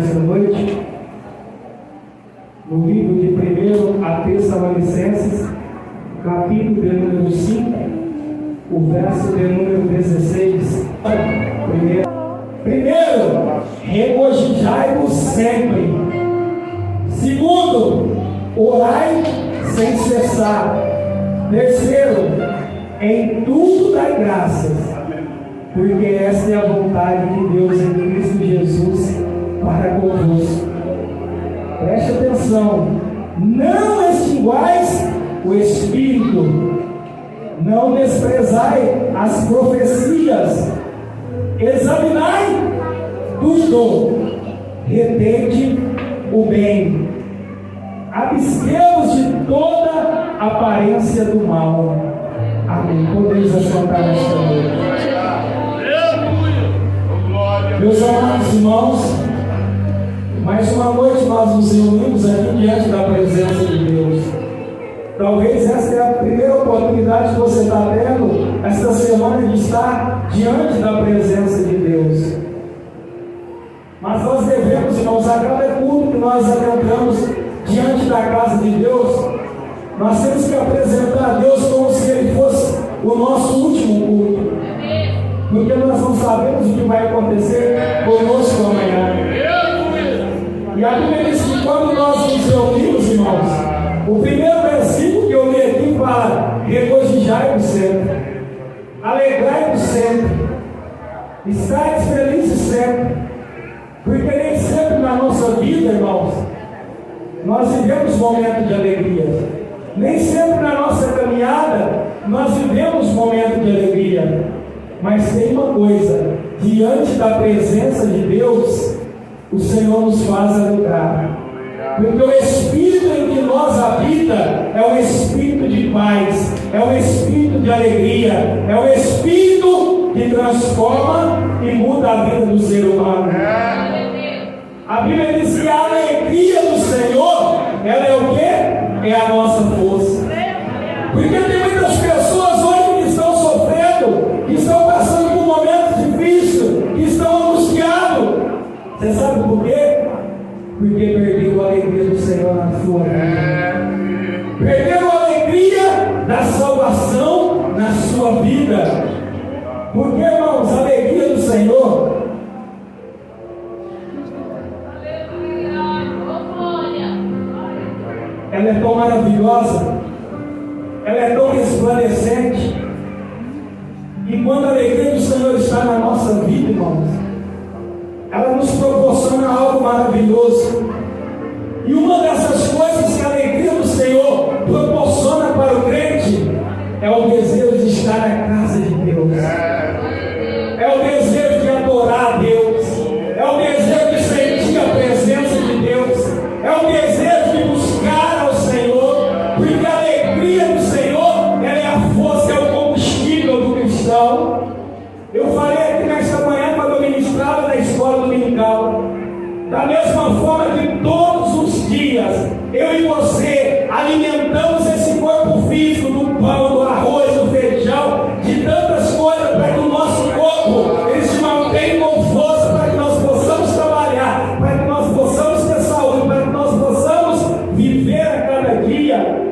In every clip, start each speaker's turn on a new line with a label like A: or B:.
A: nesta noite, no livro de 1 a Tessalonicenses, capítulo de número 5, o verso de número 16. Primeiro, regozijai-vos sempre. Segundo, orai sem cessar. Terceiro, em tudo dai graças, porque esta é a vontade de Deus em Cristo Jesus para convosco. Preste atenção, não extinguais o Espírito, não desprezai as profecias, examinai tudo, retende o bem, abstê-vos de toda aparência do mal. Amém. Podemos assentar nesta noite. Meus amados irmãos, mais uma noite nós nos reunimos aqui diante da presença de Deus. Talvez esta é a primeira oportunidade que você está tendo esta semana de estar diante da presença de Deus. Mas nós devemos, irmãos, a cada culto que nós adentramos diante da casa de Deus, nós temos que apresentar a Deus como se Ele fosse o nosso último culto, porque nós não sabemos o que vai acontecer conosco amanhã. E a Bíblia diz que quando nós nos reunimos, irmãos, o primeiro versículo que eu li aqui fala: regozijai-vos sempre, alegrai-vos sempre, estais felizes sempre, porque nem sempre na nossa vida, irmãos, nós vivemos momentos de alegria. Nem sempre na nossa caminhada nós vivemos momentos de alegria. Mas tem uma coisa: diante da presença de Deus, o Senhor nos faz alegrar. Porque o Espírito em que nós habita é o Espírito de paz, é o Espírito de alegria, é o Espírito que transforma e muda a vida do ser humano. A Bíblia diz que a alegria do Senhor, ela é o quê? É a nossa força. Porque tem muitas pessoas hoje que estão sofrendo, que estão passando por momentos difíceis, que estão angustiados. Você sabe por quê? Porque perderam a alegria do Senhor na sua vida. Perderam a alegria da salvação na sua vida. Porque, irmãos, a alegria do Senhor, ela é tão maravilhosa, ela é tão resplandecente. E quando a alegria do Senhor está na nossa vida, irmãos, ela nos proporciona algo maravilhoso. E uma dessas coisas que a alegria do Senhor proporciona para o crente é o desejo de estar na casa de Deus, é o desejo de adorar a Deus, é o desejo de sentir a presença de Deus, é o desejo de buscar ao Senhor, porque a alegria do Senhor, ela é a força, é o combustível do cristão. Eu falei aqui nesta manhã quando eu ministrava na escola dominical, da mesma forma que todos os dias eu e você alimentamos esse corpo físico do pão, do arroz, do feijão, de tantas coisas para que o nosso corpo ele se mantenha com força, para que nós possamos trabalhar, para que nós possamos ter saúde, para que nós possamos viver a cada dia.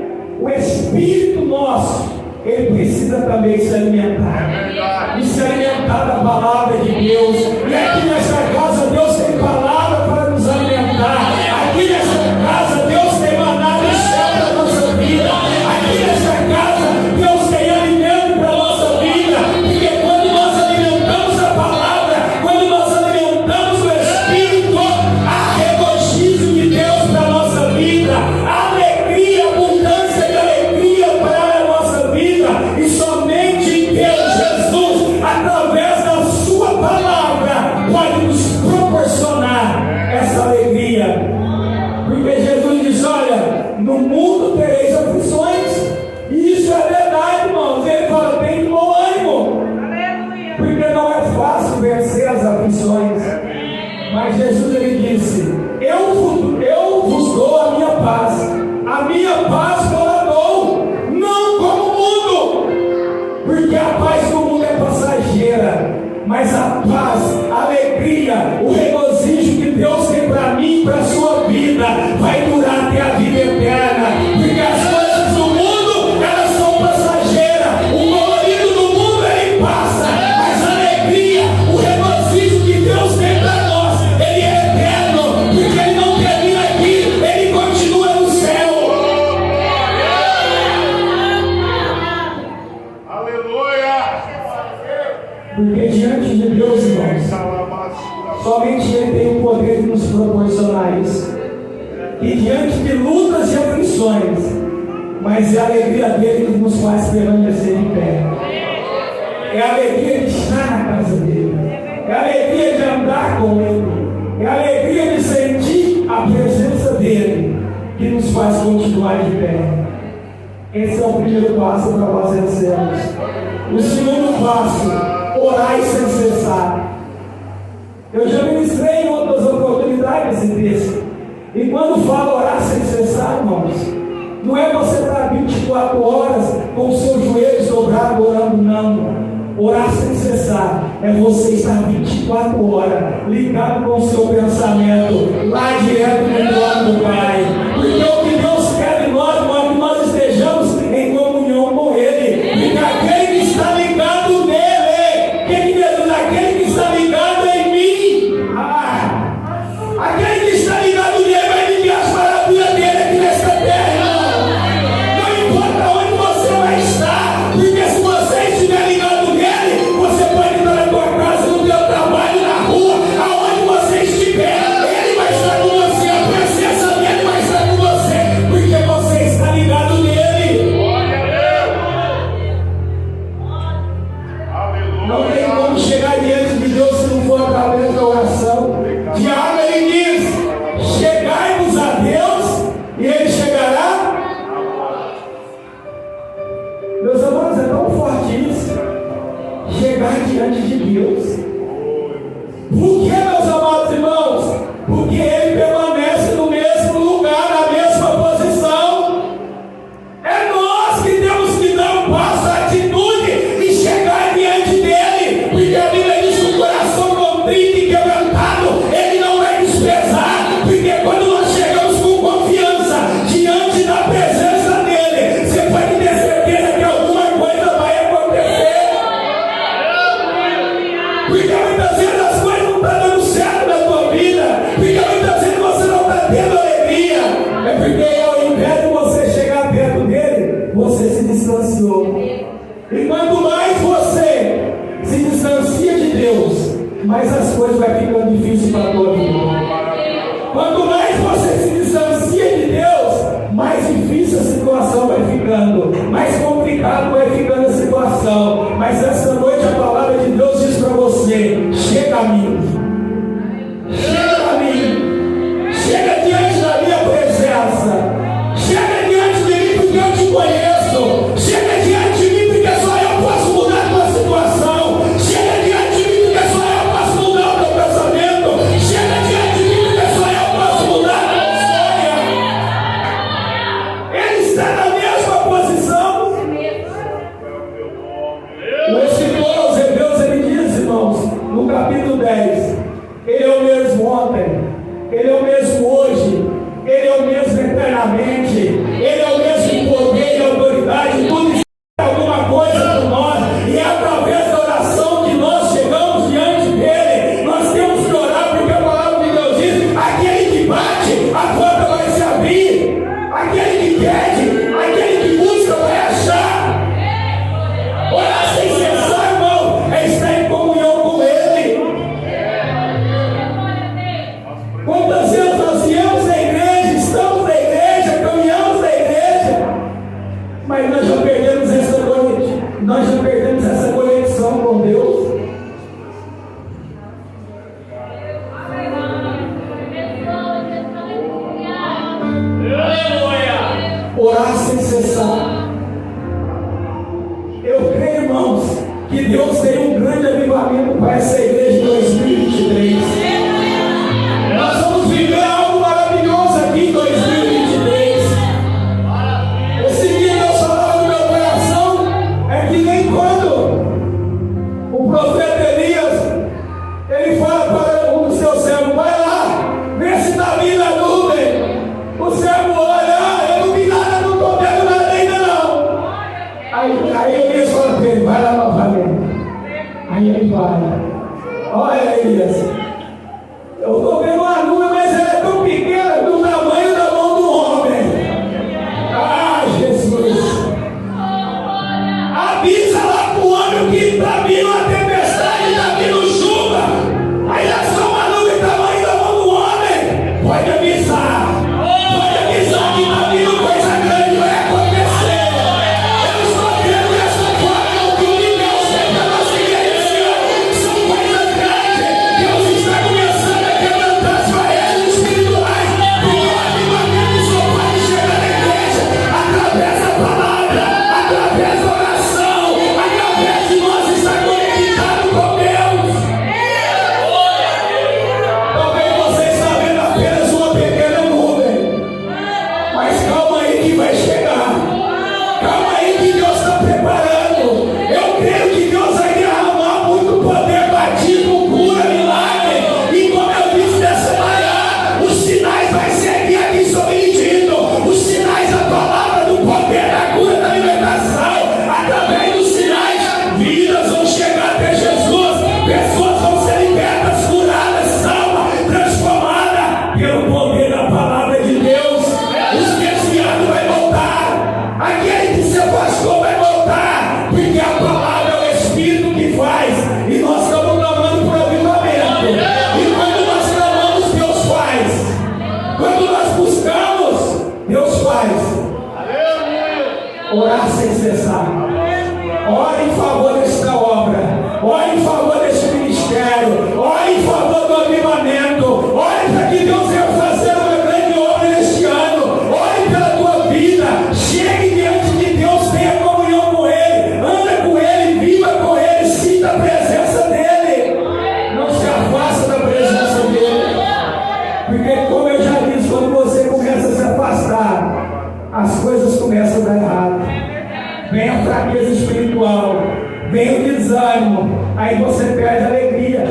A: O Espírito nosso, ele precisa também se alimentar, e se alimentar da palavra de Deus. E aqui nesta casa Deus tem palavra para nos alimentar. Aqui nesta casa Deus tem maná do céu para a nossa vida. Aqui nesta casa Deus tem alimento para a nossa vida. Porque quando nós alimentamos a palavra, quando nós alimentamos o Espírito, há regozijos de Deus para a nossa vida, há alegria, abundância de alegria para a nossa vida. E somente Deus, Jesus, através da sua palavra, pode nos proporcionar essa alegria. Porque Jesus diz: olha, no mundo tereis aflições. E isso é verdade, irmãos. Ele fala: tem bom ânimo, porque não é fácil vencer as aflições. Mas Jesus, ele disse: eu vos dou a minha paz eu a dou, não como o mundo, porque a paz do mundo é passageira, mas a paz, a alegria, o regozijo que Deus tem para somente Ele tem o poder de nos proporcionar isso. E diante de lutas e aflições, mas é a alegria dele que nos faz permanecer em pé. É a alegria de estar na casa dele. É a alegria de andar com ele. É a alegria de sentir a presença dele que nos faz continuar de pé. Esse é o primeiro passo para nós vencermos. O segundo passo, orar sem cessar. Eu já ministrei em outras oportunidades esse texto. E quando falo orar sem cessar, irmãos, não é você estar 24 horas com os seus joelhos dobrados orando, não. Orar sem cessar é você estar 24 horas ligado com o seu pensamento lá direto no trono do Pai. Porque o que Deus quer de nós, irmão, é que nós estejamos em comunhão com Ele. Porque aquele que está ligado nele, quem diz? Aquele que está ligado em mim, aquele que está ligado nele vai viver as maravilhas dele aqui nesta terra, irmão. Não importa onde você vai estar, porque se você estiver ligado nele, você pode estar na tua casa, no teu trabalho, na rua, aonde você estiver, ele vai estar com você, a presença dele vai estar com você, porque você está ligado nele. Não tem como chegar diante de Deus se não for através da oração. Tiago, ele diz: chegai-vos a Deus e ele chegará. Meus amados, é tão forte isso. Chegar diante de Deus. Por que, meus amados irmãos? Porque ele permanece no mesmo lugar, na mesma posição. É nós que temos que dar um passo, a atitude e chegar diante dele. Porque a Bíblia diz que o coração contrito e quebrantado, ele não vai desprezar. Porque quando nós chegamos com confiança diante da presença dele, você pode ter certeza que alguma coisa vai acontecer. Porque muitas vezes as coisas não estão dando certo na tua vida. Porque muitas vezes você não está tendo alegria. É porque ao invés de você chegar perto dele, você se distanciou. E quanto mais você se distancia de Deus, mais as coisas vão ficando difíceis para a tua vida. Quanto mais você se distancia de Deus, mais difícil a situação vai ficando, mais complicado vai ficando a situação. Mas esta noite a palavra de Deus diz para você: chega a mim, chega a mim, chega diante da minha presença, chega diante de mim porque eu te conheço, chega diante de mim porque só eu posso mudar a tua situação, chega diante de mim porque só eu posso mudar o teu pensamento, chega diante de mim porque só eu posso mudar a tua história. Ele está na mesma posição. O escritor aos Hebreus, ele diz, irmãos, no capítulo 10, ele é o mesmo ontem, ele é o mesmo hoje, ele é o mesmo eternamente, ele é o mesmo em poder e autoridade, tudo isso é alguma coisa por nós, e é através da oração que nós chegamos diante dele. Nós temos que orar, porque a palavra de Deus diz: aquele que bate, a porta vai se abrir, aquele que pede, aquele que busca vai achar. Orar sem cessar, irmão, é estar em comunhão com ele. Quantas vezes nós viemos à igreja, estamos na igreja, caminhamos na igreja, mas nós já perdemos essa conexão com Deus. Orar sem cessar. Eu creio, irmãos, que Deus tem um grande avivamento para essa igreja em 2023. Nós vamos viver algo maravilhoso aqui em 2023. Esse dia Deus falava no meu coração, é que nem quando o profeta Elias, ele fala para um dos seus servos: vai lá, vê se está vindo a nuvem. O servo olha: eu não vi nada, não estou vendo nada ainda não. Aí Elias fala para ele: vai lá novamente. Aí ele vai. Olha, Orar sem cessar. Ore em favor desta obra. Ore em favor deste ministério. Ore em favor do avivamento. Ore para que Deus venha fazer uma grande obra neste ano. Ore pela tua vida. Chegue diante de Deus, tenha comunhão com Ele. Anda com Ele, viva com Ele, sinta a presença dEle. Não se afasta da presença dEle. Porque, como eu já disse, quando você começa a se afastar, as coisas começam a dar errado. Vem a fraqueza espiritual, vem o desânimo, aí você perde a alegria,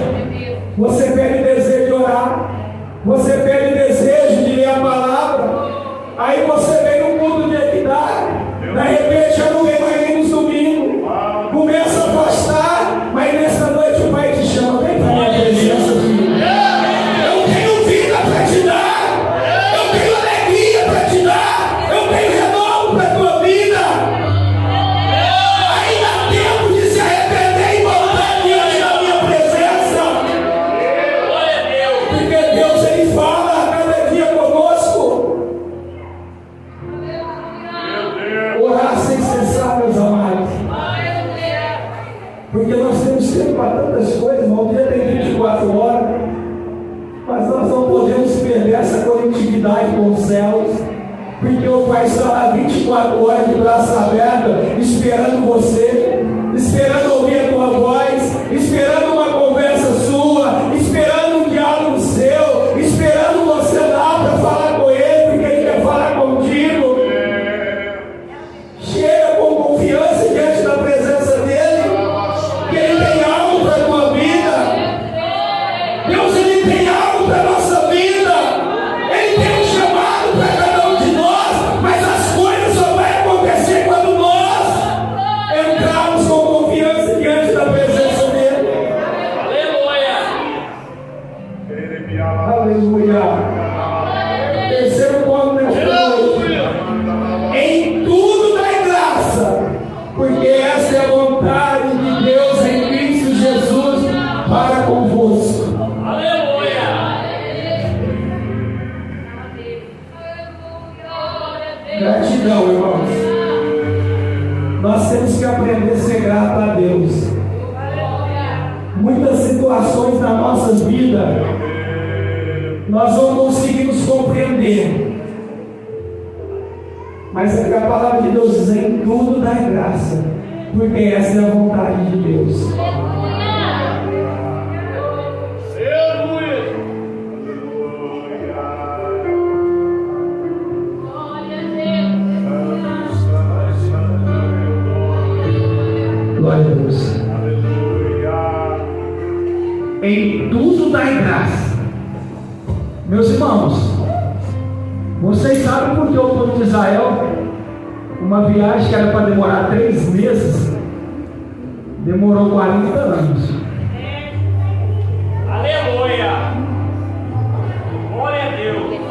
A: você perde o desejo de orar, você perde o desejo de ler a palavra, aí você vem no culto de equidade, de repente já não vem mais nem nos domingos, começa a afastar, mas nessa noite o Pai te chama, vem para a minha presença, filho. Eu tenho vida para te dar, eu tenho alegria para te dar, eu tenho renovo para a tua vida. Porque nós temos tempo para tantas coisas, irmão. O dia tem 24 horas, mas nós não podemos perder essa conectividade com os céus, porque o Pai está lá 24 horas de braço aberto, esperando você, esperando ouvir a tua voz, esperando uma conversa sua, esperando um diálogo seu, esperando você lá para falar com Ele, porque Ele quer falar contigo. Chega com confiança diante da presença dEle. Ele tem algo para a tua vida. Deus, Ele tem algo para a nossa vida. Ele tem um chamado para cada um de nós, mas as coisas só vão acontecer quando nós entrarmos com confiança diante da presença dEle. Aleluia. Aleluia. Terceiro ponto nesta noite. Em tudo dai graça, porque essa é a vontade de Deus em Cristo Jesus para convosco. Aleluia! Gratidão, irmãos. Nós temos que aprender a ser grato a Deus. Muitas situações na nossa vida nós não conseguimos compreender, mas é que a palavra de Deus diz: em tudo dá graça, porque essa é a vontade de Deus. Glória a Deus. Em tudo dá graça. Meus irmãos, vocês sabem por que o povo de Israel, uma viagem que era para demorar 3 meses, demorou 40 anos. Aleluia! Glória a Deus!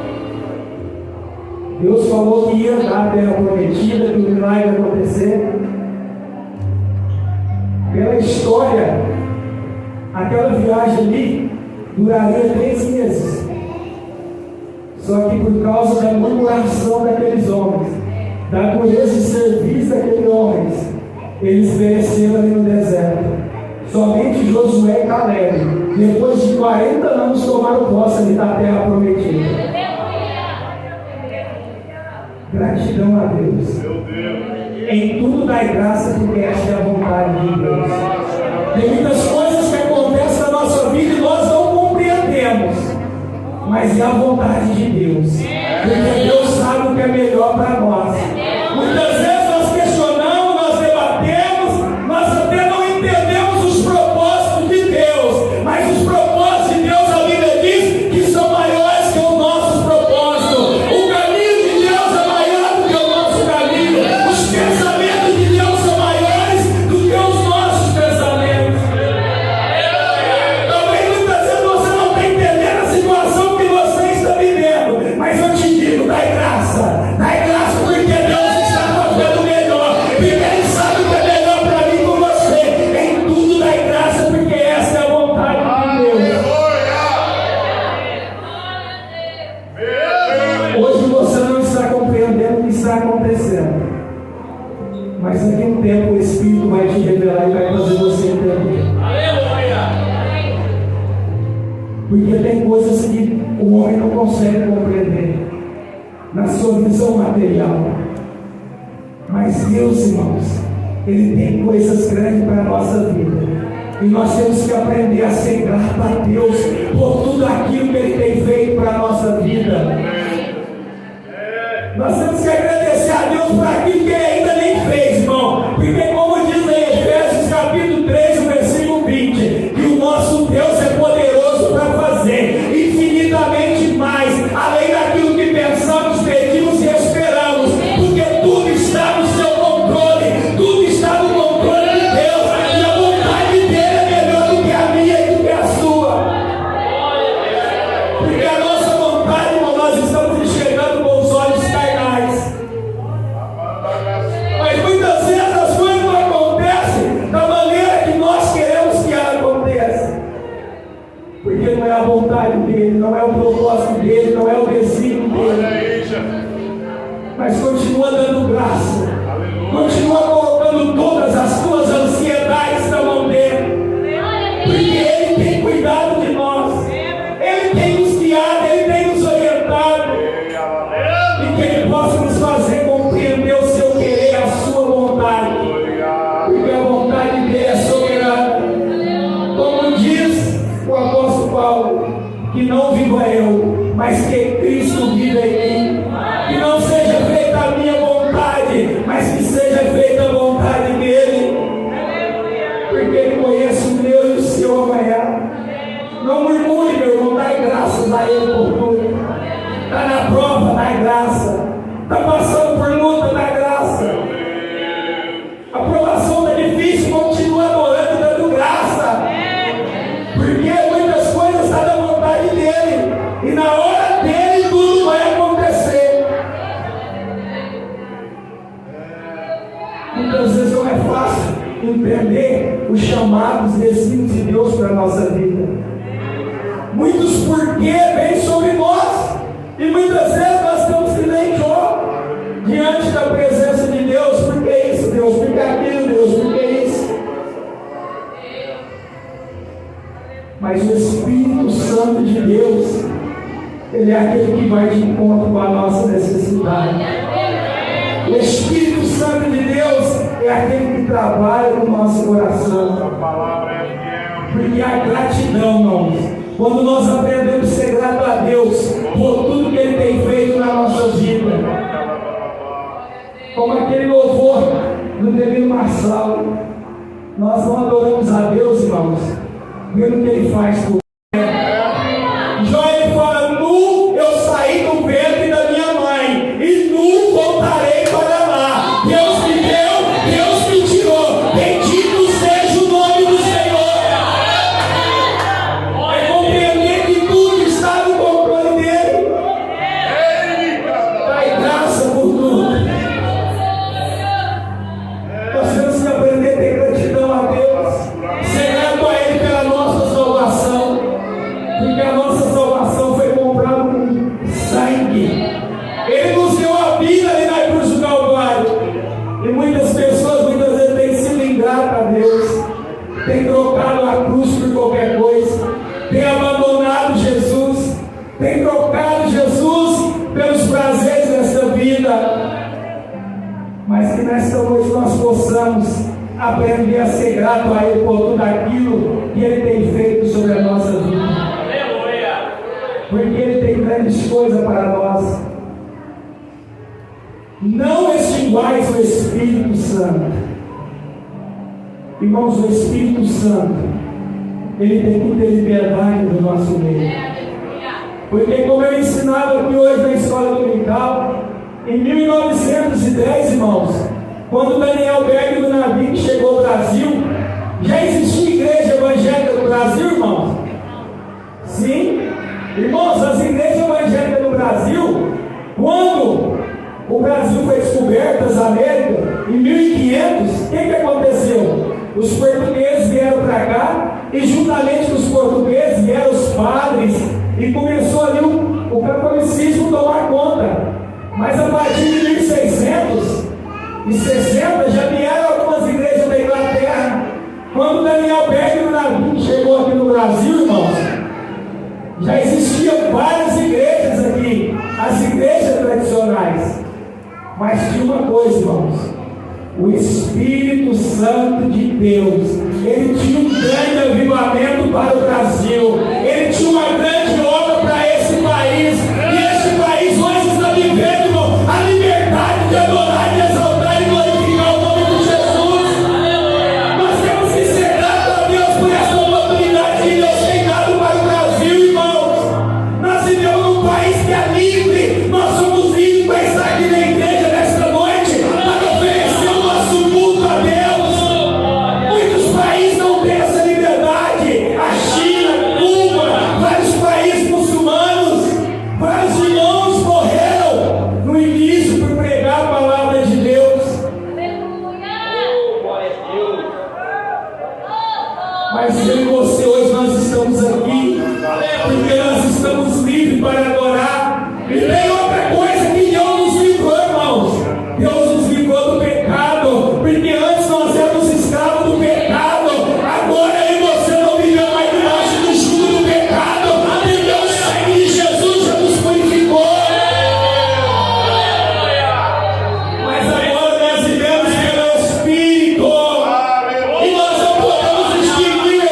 A: Deus falou que ia dar a terra prometida, que o milagre ia acontecer. Pela história, aquela viagem ali duraria 3 meses. Só que por causa da murmuração daqueles homens, da dureza de serviço daqueles homens, eles pereceram ali no deserto. Somente Josué e Caleb, depois de 40 anos, tomaram posse ali da terra prometida. Gratidão a Deus. Em tudo dai graça, porque esta é a vontade de Deus. Tem muitas coisas que acontecem na nossa vida e nós não compreendemos, mas é a vontade de Deus, porque Deus sabe o que é melhor para nós. Muitas vezes nós questionamos, nós debatemos, nós até não entendemos os propósitos de Deus, mas os propósitos de Deus, a Bíblia diz que são maiores que os nossos propósitos. O caminho de Deus é maior do que o nosso caminho, os pensamentos de Deus são maiores do que os nossos pensamentos. Talvez muitas vezes você não está entendendo a situação que você está vivendo, mas eu te digo, dai graça porque Deus está fazendo consegue compreender na sua visão material. Mas Deus, irmãos, Ele tem coisas grandes para a nossa vida. E nós temos que aprender a ser grato a Deus por tudo aquilo que Ele tem feito para a nossa vida. Nós temos que agradecer a Deus por aquilo que Ele ainda nem fez, irmão. Porque como diz em Efésios capítulo 3, versículo 20, que o nosso Deus é poderoso para fazer infinitamente mais, além daquilo que pensamos, pedimos e esperamos. Porque tudo está no seu controle, tudo está no controle de Deus. E a vontade dele é melhor do que a minha e do que a sua. Porque a nossa vontade, irmão, nós estamos enxergando com os olhos carnais. Mas muitas vezes as coisas não acontecem da maneira que nós queremos que ela aconteça. Porque não é a vontade dele, não é o propósito dele, não é o desígnio dele. Mas continua dando graça. Continua colocando todas as tuas ansiedades na mão dele. Porque ele tem cuidado de nós. Ele tem nos guiado, ele tem nos orientado. E que ele possa nos fazer compreender o seu querer, a sua vontade. Porque a vontade dele é soberana. Como diz o apóstolo Paulo, que não viva eu, mas que Cristo viva em mim. Que não seja feita a minha vontade, mas que seja feita a vontade dele. Porque ele conhece o meu e o seu amanhã. Não murmure, meu irmão, dai graças a ele por tudo. Está na prova, dai graça. Está passando por luta, dai graça. A provação está difícil, continua adorando e dando graça. Porque muitas coisas estão da vontade dele. E na hora dele tudo vai acontecer. Muitas vezes não é fácil entender os chamados desígnios de Deus para a nossa vida. Muitos porquê vêm sobre nós. E muitas vezes nós estamos que nem Jó, diante da presença de Deus. Por que isso, Deus? Por que aquilo, Deus? Por que isso? Mas o Espírito Santo de Deus, Ele é aquele que vai de encontro com a nossa necessidade. O Espírito Santo de Deus é aquele que trabalha no nosso coração. Porque a gratidão, irmãos, quando nós aprendemos a ser grato a Deus por tudo que Ele tem feito na nossa vida, como aquele louvor do Devino Marçal, nós não adoramos a Deus, irmãos, pelo que Ele faz por nós. Jó, ele fala: nu eu saí do ventre da minha mãe, e nu voltarei para lá. Deus me deu, Deus me tirou. Bendito seja o nome do Senhor. É compreender que tudo está no controle dele. Dai graça por tudo. Nós temos que aprender a ter gratidão a Deus, ser grato a Ele pela nossa salvação. Porque a nossa salvação foi comprada com sangue. Ele nos deu a vida ali na cruz do Calvário. E muitas pessoas, muitas vezes, têm sido ingratas a Deus, têm trocado a cruz por qualquer coisa, têm abandonado Jesus, têm trocado Jesus pelos prazeres desta vida. Mas que nesta noite nós possamos aprender a ser grato a Ele por tudo aquilo que Ele tem feito sobre a nossa vida. Porque Ele tem grandes coisas para nós. Não extinguais o Espírito Santo. Irmãos, o Espírito Santo, Ele tem que ter liberdade no nosso meio. Porque como eu ensinava aqui hoje na escola dominical, em 1910, irmãos, quando Daniel Berg do Navi chegou ao Brasil, já existia igreja evangélica no Brasil, irmãos? Sim. Irmãos, as igrejas evangélicas no Brasil, quando o Brasil foi descoberto, as Américas, em 1500, o que aconteceu? Os portugueses vieram para cá, e juntamente com os portugueses vieram os padres, e começou ali o catolicismo tomar conta. Mas a partir de 1660 já vieram algumas igrejas da Inglaterra. Quando Daniel Berg chegou aqui no Brasil, irmãos, já existiam várias igrejas uma coisa, irmãos. O Espírito Santo de Deus, ele tinha um grande avivamento para o Brasil. Ele tinha uma grande obra para esse país. E esse país hoje está vivendo, irmão, a liberdade de adorar, de exaltar e glorificar o nome de Jesus. Nós temos que ser gratos a Deus por essa oportunidade que Deus tem dado para o Brasil, irmãos. Nós vivemos num país que é livre. Nós somos livres para estar aqui na igreja nesta noite, para oferecer o nosso culto a Deus. Muitos países não têm essa liberdade. A China, Cuba, vários países muçulmanos, vários irmãos morreram no início por pregar a palavra de Deus. Mas eu e você hoje nós estamos aqui porque nós estamos livres para adorar. E tem outra coisa que Deus nos livrou, irmãos. Deus nos livrou do pecado, porque antes nós éramos escravos do pecado. Agora eu e você não vivemos mais debaixo do jugo do pecado, porque o sangue de Jesus já nos purificou. Mas agora nós vivemos pelo Espírito, e nós não podemos extinguir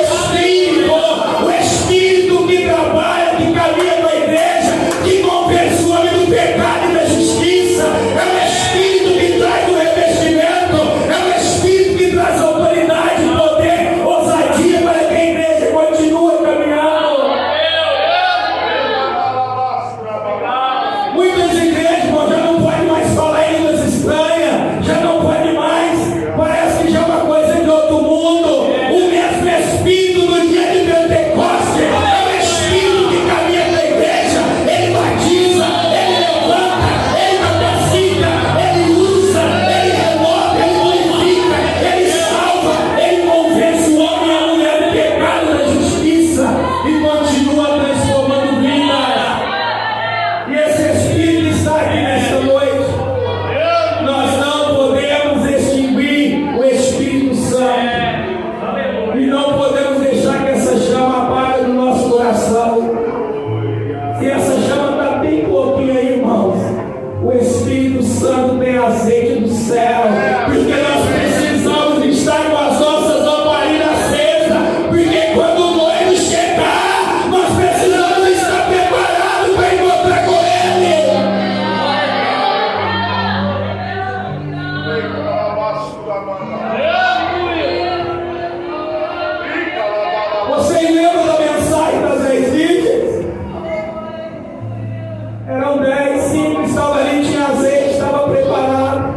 A: o Espírito que trabalha, que caminha com a igreja, que convence o homem do pecado e da justiça. É o Espírito que traz o revestimento, é o Espírito que traz autoridade, poder, ousadia para que a igreja continue caminhando. Muitas igrejas, irmão, já não podem mais falar em línguas estranhas, já não pode mais, parece que já é uma coisa de outro mundo. O mesmo Espírito do dia de Pentecostes é o Espírito que caminha com a igreja. Ele batiza, ele levanta, ele capacita, ele usa, ele renova, ele glorifica, ele salva, ele convence o homem e a mulher do pecado, da justiça, e continua transformando vidas. E esse Espírito está aqui nesta noite. Nós não podemos extinguir o Espírito Santo, e não podemos deixar que essa chama apague no nosso coração. Se essa chama está bem pouquinho aí, irmãos, o Espírito Santo tem azeite do céu, porque nós precisamos estar com as nossas lamparinas acesas, porque quando o noivo chegar, nós precisamos estar preparados para encontrar com ele. Vocês lembram da mensagem das 10 virgens? Eram 10, 5 estavam ali, tinha azeite, estava preparado.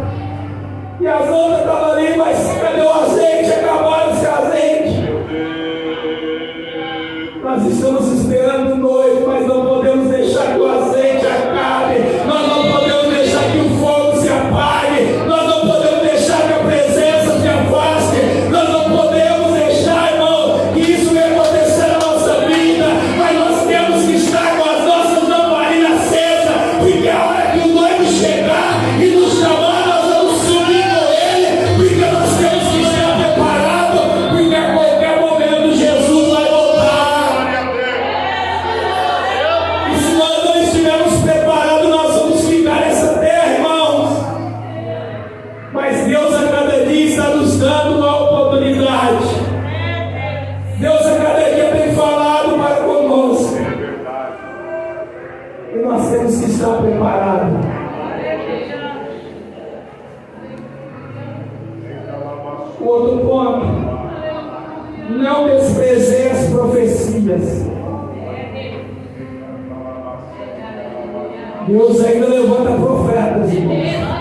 A: E as outras estavam ali, mas cadê o azeite? Acabaram esse azeite. Nós estamos esperando o noivo, mas não podemos deixar que o azeite acabe. Nós não podemos deixar que o fogo se apague. Nós não podemos deixar que a presença se afaste. Nós não podemos deixar, irmão, que isso venha acontecer na nossa vida. Mas nós temos que estar com as nossas lamparinas acesas, porque a hora que o noivo chegar e nos chamar, nós vamos subir com ele, porque nós temos que estar preparados, porque a qualquer momento Jesus vai voltar. E se nós não estivermos preparados, nós vamos ficar nessa terra, irmãos. Mas Deus a cada dia está nos dando uma oportunidade. Deus a cada dia tem falado para conosco. E nós temos que estar preparados. O outro ponto: não desprezei as profecias. Deus ainda levanta profetas, irmãos.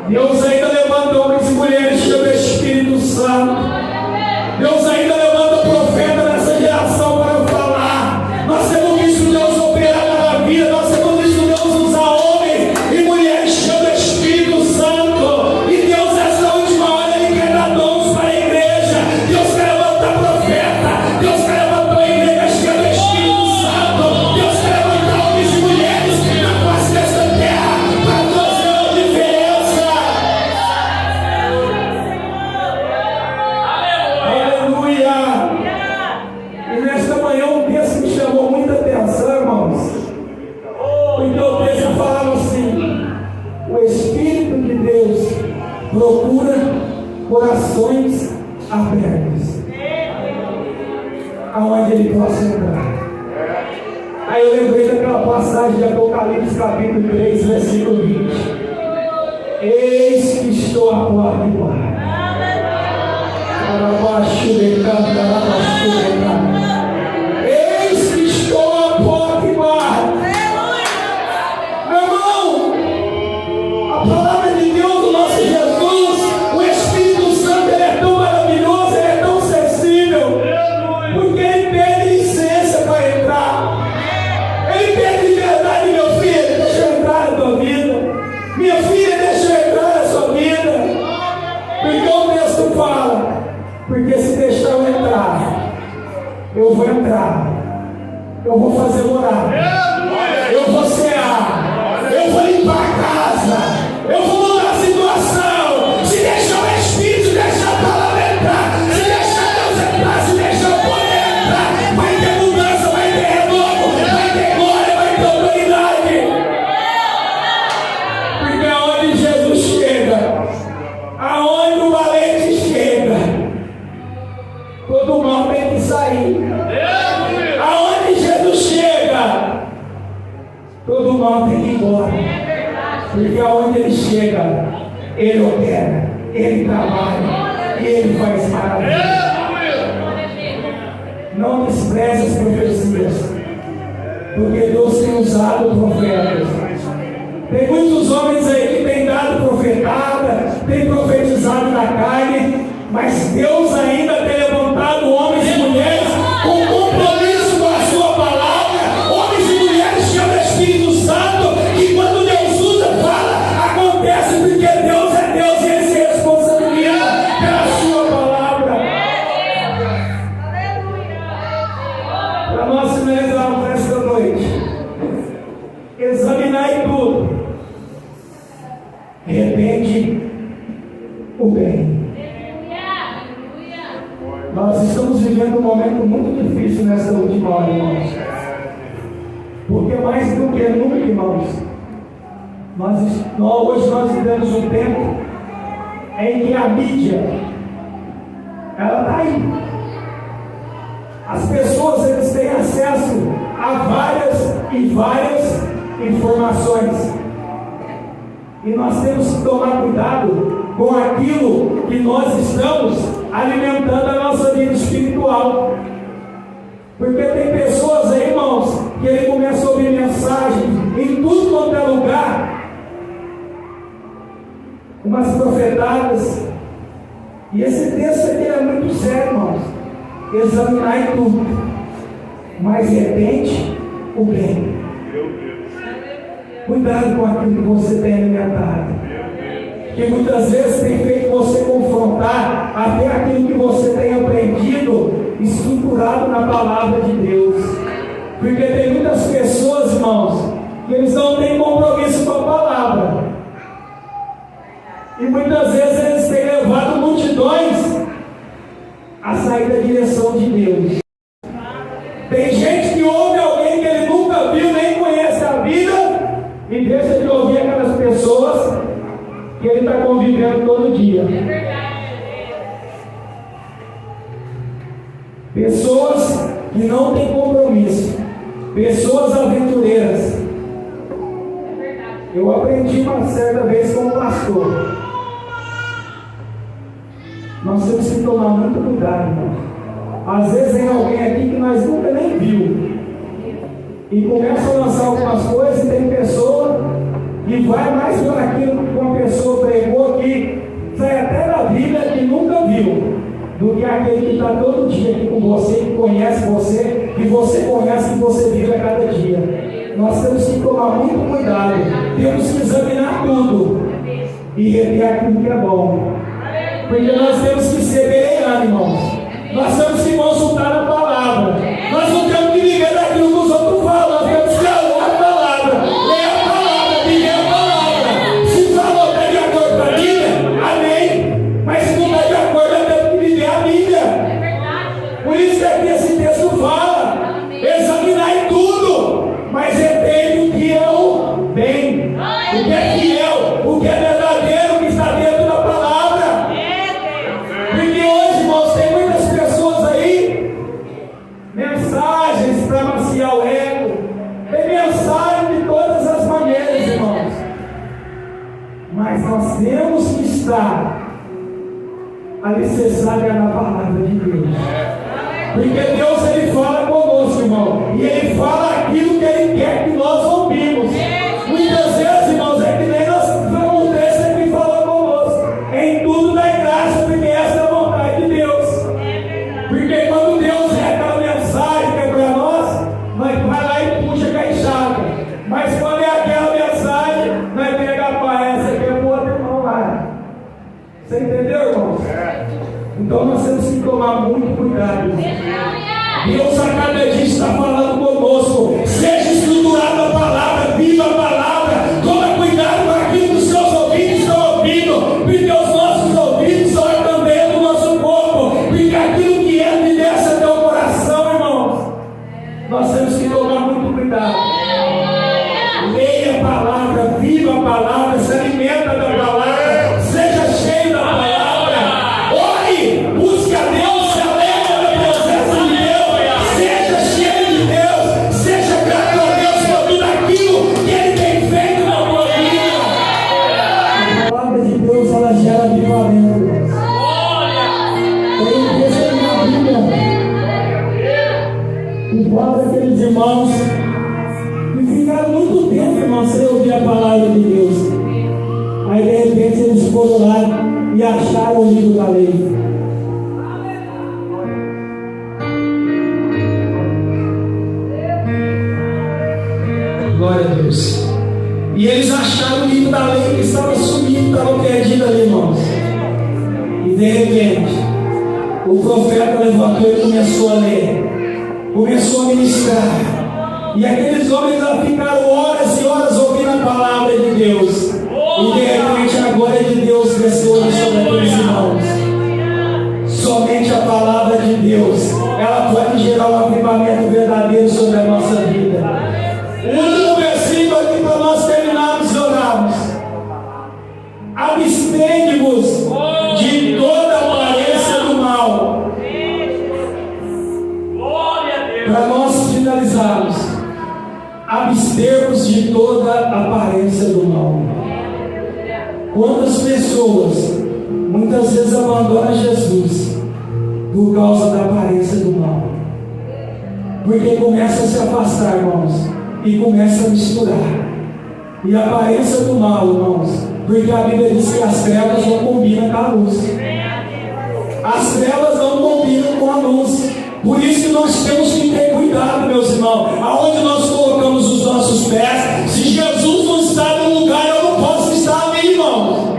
A: Deus ainda levanta homens e mulheres cheios do Espírito Santo. Deus ainda levanta profeta nessa geração para falar. Nós temos visto Deus operar na vida, nós temos visto Deus usar homens e mulheres cheios do Espírito Santo. E Deus, nessa última hora, Ele quer dar dons para a igreja. Deus quer levantar profeta. Deus quer levantar a igreja cheia do Espírito Santo. Deus quer levantar homens e mulheres na face dessa terra para fazer a diferença. Aleluia! E nesta Aí eu lembrei daquela passagem de Apocalipse capítulo 3, versículo 20. Eis que estou à porta e bato. Eis que estou à porta e bato. Meu irmão, a palavra de Deus, o nosso Jesus, o Espírito Santo, ele é tão maravilhoso, ele é tão sensível, porque ele pede licença para entrar. Ele pede liberdade, meu filho, deixa eu entrar na tua vida. Minha filha, deixa eu entrar na sua vida. Porque o texto fala, porque se deixar eu entrar, eu vou entrar, eu vou fazer morar, eu vou cear, eu vou limpar a casa, eu vou mudar a situação. Se deixar o Espírito, deixar a palavra entrar, se deixar Deus entrar, se deixar o poder entrar, vai ter mudança, vai ter renovo, vai ter glória, vai ter autoridade. Porque aonde Jesus chega, aonde o valente chega, todo mal tem que sair. Aonde Jesus chega, todo mal tem que ir embora. Porque aonde ele chega, ele opera, ele trabalha e ele faz maravilha. Não despreze as profecias, porque Deus tem usado profetas. Tem muitos homens aí que têm dado profetada, têm profetizado na carne, mas Deus ainda tem levantado homens e mulheres com compromisso com a sua palavra, homens e mulheres cheios do Espírito Santo, que quando Deus usa, fala, acontece, porque Deus é Deus e Ele se responsabiliza pela sua palavra. Para nós finalizarmos esta noite, examinai tudo, repente o bem. Nós estamos vivendo um momento muito difícil nessa última hora, irmãos. Porque mais do que nunca, irmãos, hoje nós vivemos um tempo em que a mídia, ela está aí. As pessoas, eles têm acesso a várias informações. E nós temos que tomar cuidado com aquilo que nós estamos alimentando a nossa vida espiritual. Porque tem pessoas aí, irmãos, que ele começa a ouvir mensagem em tudo quanto é lugar, umas profetadas. E esse texto aqui é muito sério, irmãos. Examinai tudo, mas repente o bem. Cuidado com aquilo que você tem alimentado, que muitas vezes tem feito você confrontar até aquilo que você tem aprendido, estruturado na palavra de Deus. Porque tem muitas pessoas, irmãos, que eles não têm compromisso com a palavra, e muitas vezes eles têm levado multidões a sair da direção de Deus. Tem gente que ouve alguém que ele nunca viu, nem conhece a vida, e deixa de ouvir aquelas pessoas que ele está convivendo todo dia. Pessoas que não têm compromisso, pessoas aventureiras. Eu aprendi uma certa vez com um pastor. Nós temos que tomar muito cuidado, irmão. Às vezes tem alguém aqui que nós nunca nem viu, e começa a lançar algumas coisas, e tem pessoa que vai mais por aquilo que uma pessoa pregou, que sai até da Bíblia, que nunca viu, do que aquele que está todo dia aqui com você, que conhece você, que você conhece, que você vive a cada dia. Nós temos que tomar muito cuidado, temos que examinar tudo e reter aquilo que é bom, porque nós temos que ser bereano, irmãos. Nós temos que consultar a palavra. Nós não temos que viver daquilo que os outros falam. Nós temos que ler a palavra. Ler a palavra, viver a palavra. Se falou está de acordo com a Bíblia, amém. Mas se não está de acordo, nós temos que viver a Bíblia. Por isso é que esse texto fala: examinai tudo, mas retém o que é o bem, o que é fiel, o que é verdadeiro, o que está dentro da palavra. Porque hoje, irmãos, tem muitas pessoas aí, mensagens nós temos que estar alicerçados na palavra de Deus. Porque Deus, Ele fala conosco, irmão. E Ele fala aquilo que Ele quer que nós ouvimos. Muitas vezes, irmãos, é que nem nós vamos ter sempre falando conosco. Em tudo dá graça, porque essa é a vontade de Deus. Porque quando Deus é aquela mensagem que é para nós vai lá e puxa com a enxada. Mas quando é aquela mensagem, vai pegar para essa que é o outro irmão lá. Você entendeu, irmãos? Então nós temos que tomar muito cuidado. Deus a cada dia está falando conosco. Seja estruturada a palavra, viva a palavra. Toma cuidado com aquilo que os seus ouvidos estão ouvindo, porque os nossos ouvidos são a candeia do nosso corpo. Porque aquilo que entra e desce até o coração, irmãos, nós temos que tomar muito cuidado. Leia a palavra, viva a palavra, se alimenta da palavra, seja cheio da palavra. Busca a Deus, se alegra da presença de Deus, seja cheio de Deus, seja grato a Deus por tudo aquilo que Ele tem feito na tua vida. A palavra de Deus, ela gera avivamento. Tem um texto na Bíblia, igual daqueles irmãos que ficaram muito tempo, irmãos, sem ouvir a palavra de Deus. Aí de repente eles foram lá e acharam o livro da lei. Glória a Deus. E eles acharam o livro da lei que estava sumido, estava perdido ali, irmãos. E de repente, o profeta levantou e começou a ler, começou a ministrar. E aqueles homens lá ficaram horas e horas ouvindo a palavra de Deus. E de repente a glória de Deus desceu sobre aqueles irmãos. Somente a palavra de Deus, ela pode gerar um avivamento verdadeiro sobre a nossa vida. O último versículo aqui para nós terminarmos e orarmos. Abstende-vos de toda aparência do mal. Para nós finalizarmos, abster-vos de toda aparência do mal. Quantas pessoas muitas vezes abandonam Jesus por causa da aparência do mal? Porque começa a se afastar, irmãos, e começa a misturar. E a aparência do mal, irmãos, porque a Bíblia diz que as trevas não combinam com a luz. As trevas não combinam com a luz. Por isso que nós temos que ter cuidado, meus irmãos, aonde nós colocamos os nossos pés. Se Jesus não está no lugar, eu não posso estar ali, irmãos.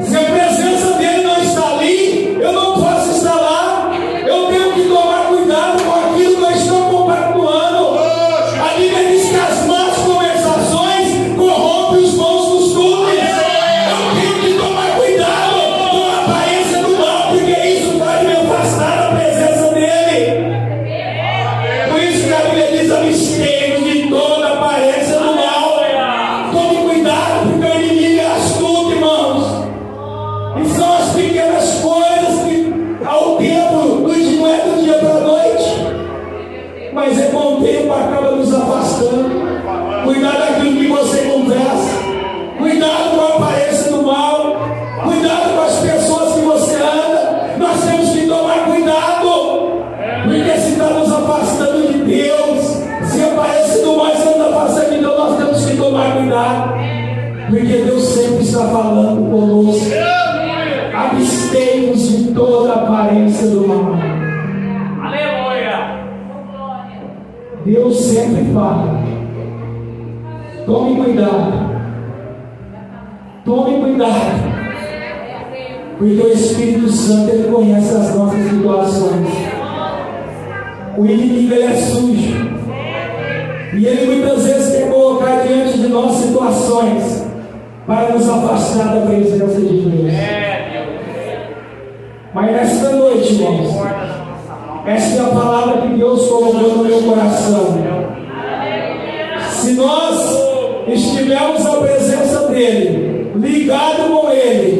A: Se a presença dele não está ali, eu não posso estar lá. Eu tenho que tomar cuidado com aquilo que eu estou compactuando. A Bíblia diz que as más conversações corrompem os bons costumes. Eu tenho que tomar cuidado com a aparência do mal, porque isso pode me afastar da presença dele. Por isso que a Bíblia diz: abstendo de toda aparência do mal. Tome cuidado, porque o inimigo é astuto, irmãos. E são as pequenas coisas que ao tempo não é do dia para a noite, mas é com o tempo acaba nos afastando. Cuidado daquilo que você conversa, cuidado com a aparência do mal, cuidado com as pessoas que você anda. Nós temos que tomar cuidado, porque se está nos afastando de Deus, se a aparência do mal está nos afastando de Deus, nós temos que tomar cuidado, porque Deus sempre está falando conosco. Abstemos de toda aparência do mal.
B: Aleluia!
A: Deus sempre fala. Tome cuidado. Tome cuidado. Porque o Espírito Santo, ele conhece as nossas situações. O inimigo, ele é sujo. E ele muitas vezes quer colocar diante de nós situações para nos afastar da presença de Deus. Mas nesta noite, irmãos, esta é a palavra que Deus colocou no meu coração. Se nós estivermos na presença dEle, ligado com Ele,